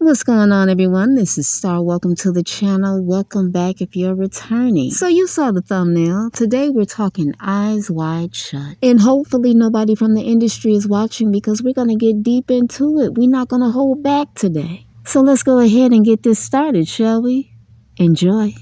What's going on, everyone? This is Star. Welcome to the channel. Welcome back if you're returning. So you saw the thumbnail. Today we're talking Eyes Wide Shut. And hopefully nobody from the industry is watching because we're going to get deep into it. We're not going to hold back today. So let's go ahead and get this started, shall we? Enjoy.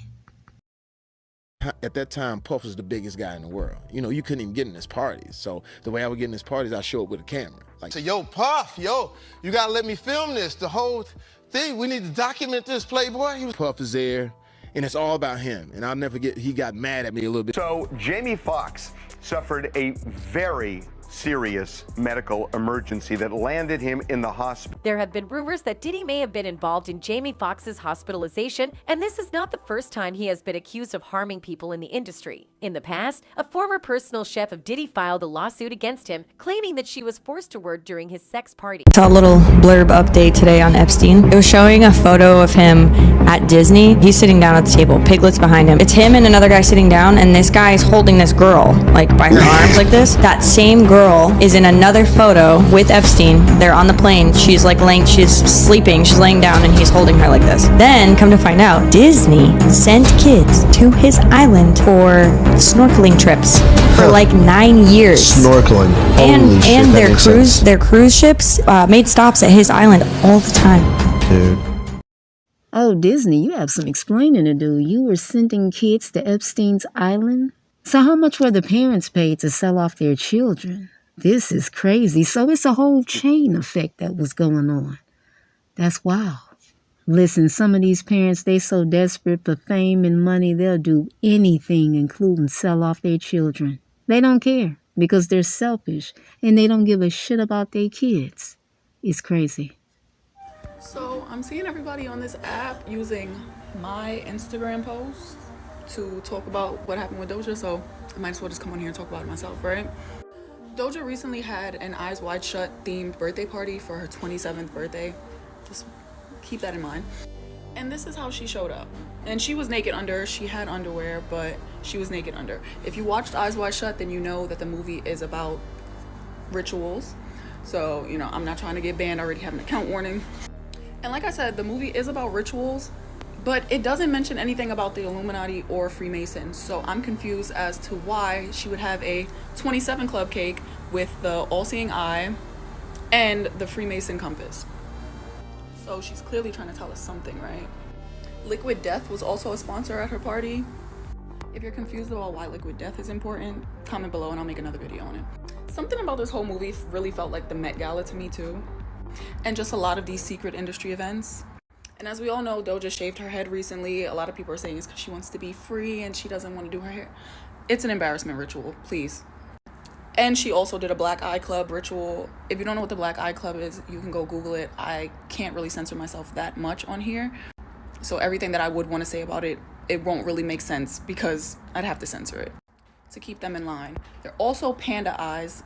At that time, Puff was the biggest guy in the world. You know, you couldn't even get in his parties. So the way I would get in his parties, I show up with a camera. Like, So, yo, Puff, yo, you gotta let me film this. The whole thing, we need to document this, Playboy. Puff is there, and it's all about him. And I'll never forget, he got mad at me a little bit. So Jamie Foxx suffered a very serious medical emergency that landed him in the hospital. There have been rumors that Diddy may have been involved in Jamie Foxx's hospitalization, and this is not the first time he has been accused of harming people in the industry. In the past, a former personal chef of Diddy filed a lawsuit against him, claiming that she was forced to work during his sex party. I saw a little blurb update today on Epstein. It was showing a photo of him at Disney. He's sitting down at the table, piglets behind him. It's him and another guy sitting down, and this guy is holding this girl, like by her arms like this. That same girl is in another photo with Epstein. They're on the plane. She's like she's sleeping. She's laying down, and he's holding her like this. Then, come to find out, Disney sent kids to his island for snorkeling trips for like 9 years. Snorkeling. Holy shit, and that their cruise ships made stops at his island all the time. Dude. Oh, Disney, you have some explaining to do. You were sending kids to Epstein's island? So how much were the parents paid to sell off their children? This is crazy. So it's a whole chain effect that was going on. That's wild. Listen, some of these parents, they so desperate for fame and money, they'll do anything, including sell off their children. They don't care because they're selfish and they don't give a shit about their kids. It's crazy. So I'm seeing everybody on this app using my Instagram posts to talk about what happened with Doja, so I might as well just come on here and talk about it myself, right? Doja recently had an Eyes Wide Shut themed birthday party for her 27th birthday. Just keep that in mind. And this is how she showed up. And she was naked under. She had underwear, but she was naked under. If you watched Eyes Wide Shut, then you know that the movie is about rituals. So, you know, I'm not trying to get banned. I already have an account warning. And like I said, the movie is about rituals, but it doesn't mention anything about the Illuminati or Freemasons. So I'm confused as to why she would have a 27 Club cake with the all-seeing eye and the Freemason compass. So she's clearly trying to tell us something, right? Liquid Death was also a sponsor at her party. If you're confused about why Liquid Death is important, comment below and I'll make another video on it. Something about this whole movie really felt like the Met Gala to me too. And just a lot of these secret industry events. And as we all know, Doja shaved her head recently. A lot of people are saying it's because she wants to be free and she doesn't want to do her hair. It's an embarrassment ritual, please. And she also did a Black Eye Club ritual. If you don't know what the Black Eye Club is, you can go Google it. I can't really censor myself that much on here. So everything that I would want to say about it, it won't really make sense because I'd have to censor it to keep them in line. There are also panda eyes,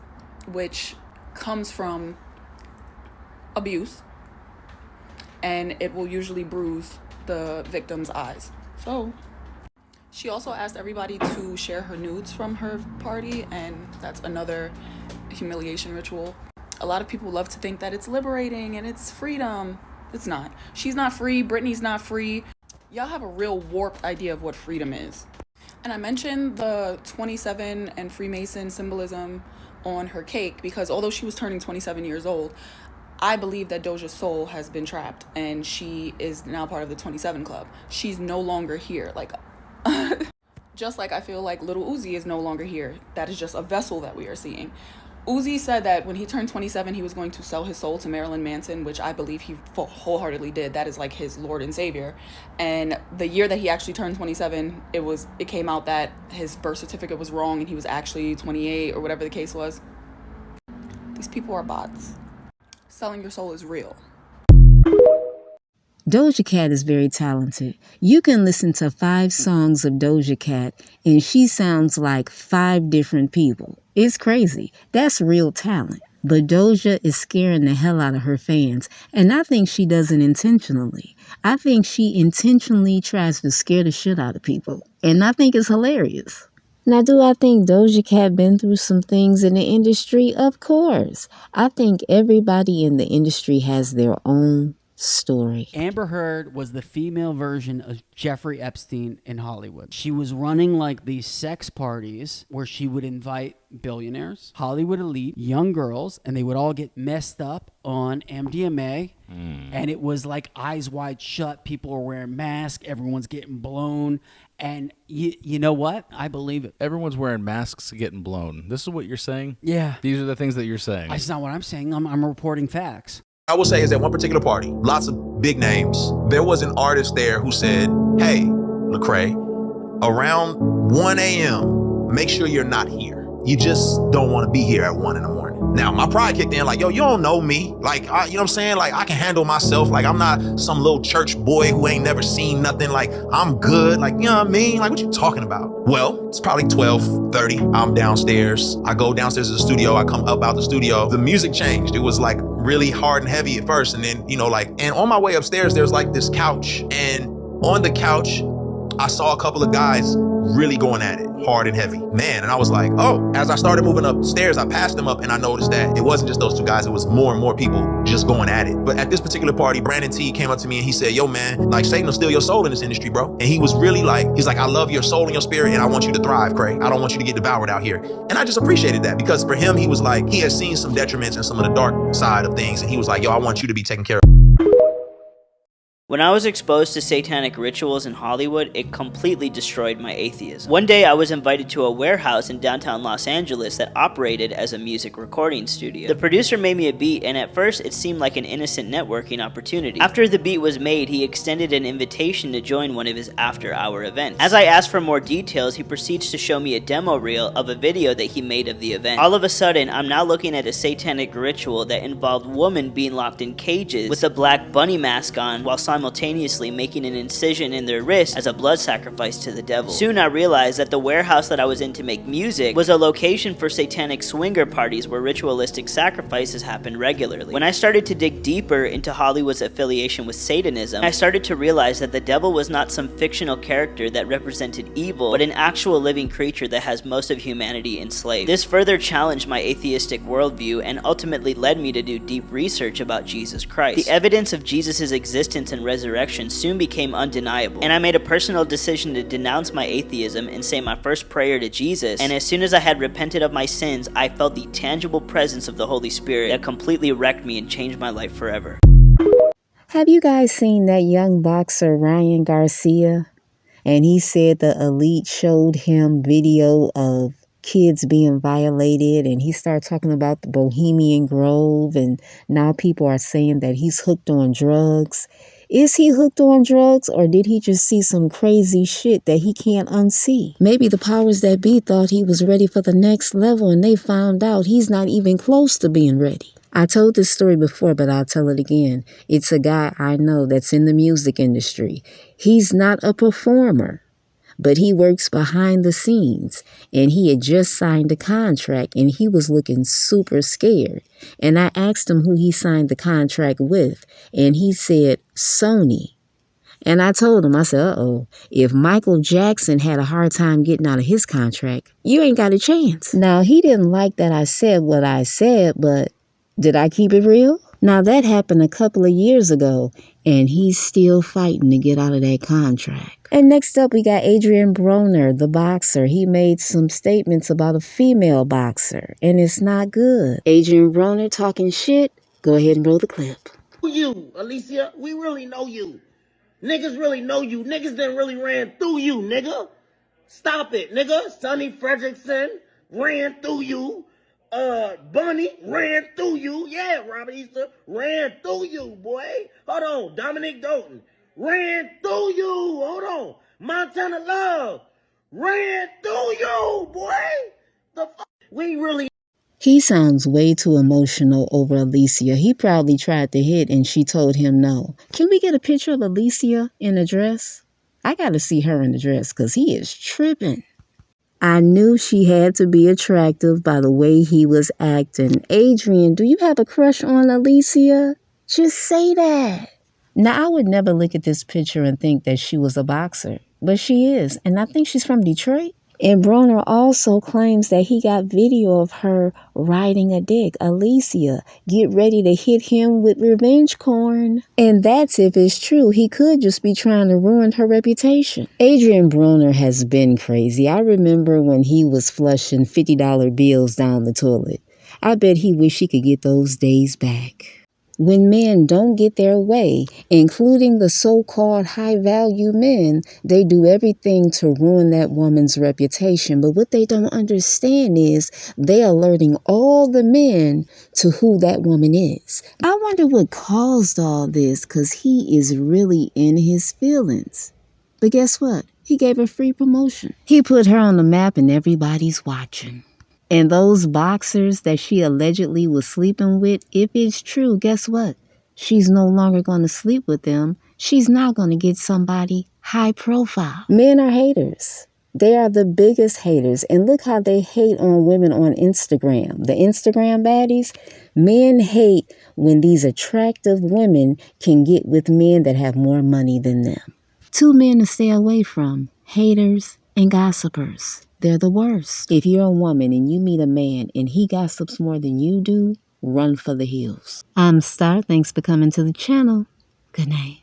which comes from abuse, and it will usually bruise the victim's eyes. So she also asked everybody to share her nudes from her party, and that's another humiliation ritual. A lot of people love to think that it's liberating and it's freedom. It's not. She's not free. Britney's not free. Y'all have a real warped idea of what freedom is. And I mentioned the 27 and Freemason symbolism on her cake because although she was turning 27 years old, I believe that Doja's soul has been trapped and she is now part of the 27 Club. She's no longer here. Like, just like I feel like Little Uzi is no longer here. That is just a vessel that we are seeing. Uzi said that when he turned 27, he was going to sell his soul to Marilyn Manson, which I believe he wholeheartedly did. That is like his Lord and Savior. And the year that he actually turned 27, it came out that his birth certificate was wrong and he was actually 28 or whatever the case was. These people are bots. Selling your soul is real. Doja Cat is very talented. You can listen to 5 songs of Doja Cat and she sounds like 5 different people. It's crazy. That's real talent. But Doja is scaring the hell out of her fans, and I think she does it intentionally. I think she intentionally tries to scare the shit out of people, and I think it's hilarious. Now, do I think Doja Cat been through some things in the industry? Of course. I think everybody in the industry has their own story. Amber Heard was the female version of Jeffrey Epstein in Hollywood. She was running like these sex parties where she would invite billionaires, Hollywood elite, young girls, and they would all get messed up on MDMA. And it was like eyes wide shut. People were wearing masks. Everyone's getting blown. And you know what? I believe it. Everyone's wearing masks getting blown. This is what you're saying? Yeah. These are the things that you're saying. That's not what I'm saying. I'm reporting facts. I will say is at one particular party, lots of big names, there was an artist there who said, hey, Lecrae, around 1 a.m., make sure you're not here. You just don't want to be here at 1 in the morning. Now, my pride kicked in like, yo, you don't know me. Like, you know what I'm saying? Like, I can handle myself. Like, I'm not some little church boy who ain't never seen nothing. Like, I'm good. Like, you know what I mean? Like, what you talking about? Well, it's probably 12:30. I'm downstairs. I go downstairs to the studio. I come up out the studio. The music changed. It was like really hard and heavy at first. And then, and on my way upstairs, there's like this couch. And on the couch, I saw a couple of guys really going at it, hard and heavy. Man, and I was like, oh, as I started moving upstairs, I passed them up and I noticed that it wasn't just those two guys, it was more and more people just going at it. But at this particular party, Brandon T came up to me and he said, yo, man, like Satan will steal your soul in this industry, bro. And he was really like, he's like, I love your soul and your spirit and I want you to thrive, Craig. I don't want you to get devoured out here. And I just appreciated that because for him, he was like, he had seen some detriments and some of the dark side of things. And he was like, yo, I want you to be taken care of. When I was exposed to satanic rituals in Hollywood, it completely destroyed my atheism. One day I was invited to a warehouse in downtown Los Angeles that operated as a music recording studio. The producer made me a beat and at first it seemed like an innocent networking opportunity. After the beat was made, he extended an invitation to join one of his after-hour events. As I asked for more details, he proceeds to show me a demo reel of a video that he made of the event. All of a sudden, I'm now looking at a satanic ritual that involved women being locked in cages with a black bunny mask on while simultaneously making an incision in their wrist as a blood sacrifice to the devil. Soon I realized that the warehouse that I was in to make music was a location for satanic swinger parties where ritualistic sacrifices happened regularly. When I started to dig deeper into Hollywood's affiliation with Satanism, I started to realize that the devil was not some fictional character that represented evil, but an actual living creature that has most of humanity enslaved. This further challenged my atheistic worldview and ultimately led me to do deep research about Jesus Christ. The evidence of Jesus' existence and resurrection soon became undeniable, and I made a personal decision to denounce my atheism and say my first prayer to Jesus, and as soon as I had repented of my sins, I felt the tangible presence of the Holy Spirit that completely wrecked me and changed my life forever. Have you guys seen that young boxer Ryan Garcia? And he said the elite showed him video of kids being violated, and he started talking about the Bohemian Grove, and now people are saying that he's hooked on drugs. Is he hooked on drugs, or did he just see some crazy shit that he can't unsee? Maybe the powers that be thought he was ready for the next level, and they found out he's not even close to being ready. I told this story before, but I'll tell it again. It's a guy I know that's in the music industry. He's not a performer, but he works behind the scenes, and he had just signed a contract, and he was looking super scared. And I asked him who he signed the contract with, and he said Sony. And I told him, I said, uh-oh, if Michael Jackson had a hard time getting out of his contract, you ain't got a chance. Now, he didn't like that I said what I said, but did I keep it real? Now, that happened a couple of years ago, and he's still fighting to get out of that contract. And next up, we got Adrian Broner, the boxer. He made some statements about a female boxer, and it's not good. Adrian Broner talking shit. Go ahead and roll the clip. You, Alicia, we really know you. Niggas really know you. Niggas done really ran through you, nigga. Stop it, nigga. Sonny Fredrickson ran through you. Bunny ran through you. Yeah, Robert Easter ran through you, boy. Hold on. Dominic Doughton ran through you. Hold on. Montana Love ran through you, boy. The fuck? We really... He sounds way too emotional over Alicia. He probably tried to hit and she told him no. Can we get a picture of Alicia in a dress? I gotta see her in the dress because he is tripping. I knew she had to be attractive by the way he was acting. Adrian, do you have a crush on Alicia? Just say that. Now, I would never look at this picture and think that she was a boxer, but she is, and I think she's from Detroit. And Broner also claims that he got video of her riding a dick. Alicia, get ready to hit him with revenge corn. And that's if it's true. He could just be trying to ruin her reputation. Adrien Broner has been crazy. I remember when he was flushing $50 bills down the toilet. I bet he wish he could get those days back. When men don't get their way, including the so-called high-value men, they do everything to ruin that woman's reputation. But what they don't understand is they're alerting all the men to who that woman is. I wonder what caused all this, because he is really in his feelings. But guess what? He gave her free promotion. He put her on the map and everybody's watching. And those boxers that she allegedly was sleeping with, if it's true, guess what? She's no longer going to sleep with them. She's now going to get somebody high profile. Men are haters. They are the biggest haters. And look how they hate on women on Instagram. The Instagram baddies, men hate when these attractive women can get with men that have more money than them. 2 men to stay away from: haters and gossipers. They're the worst. If you're a woman and you meet a man and he gossips more than you do, run for the hills. I'm Star. Thanks for coming to the channel. Good night.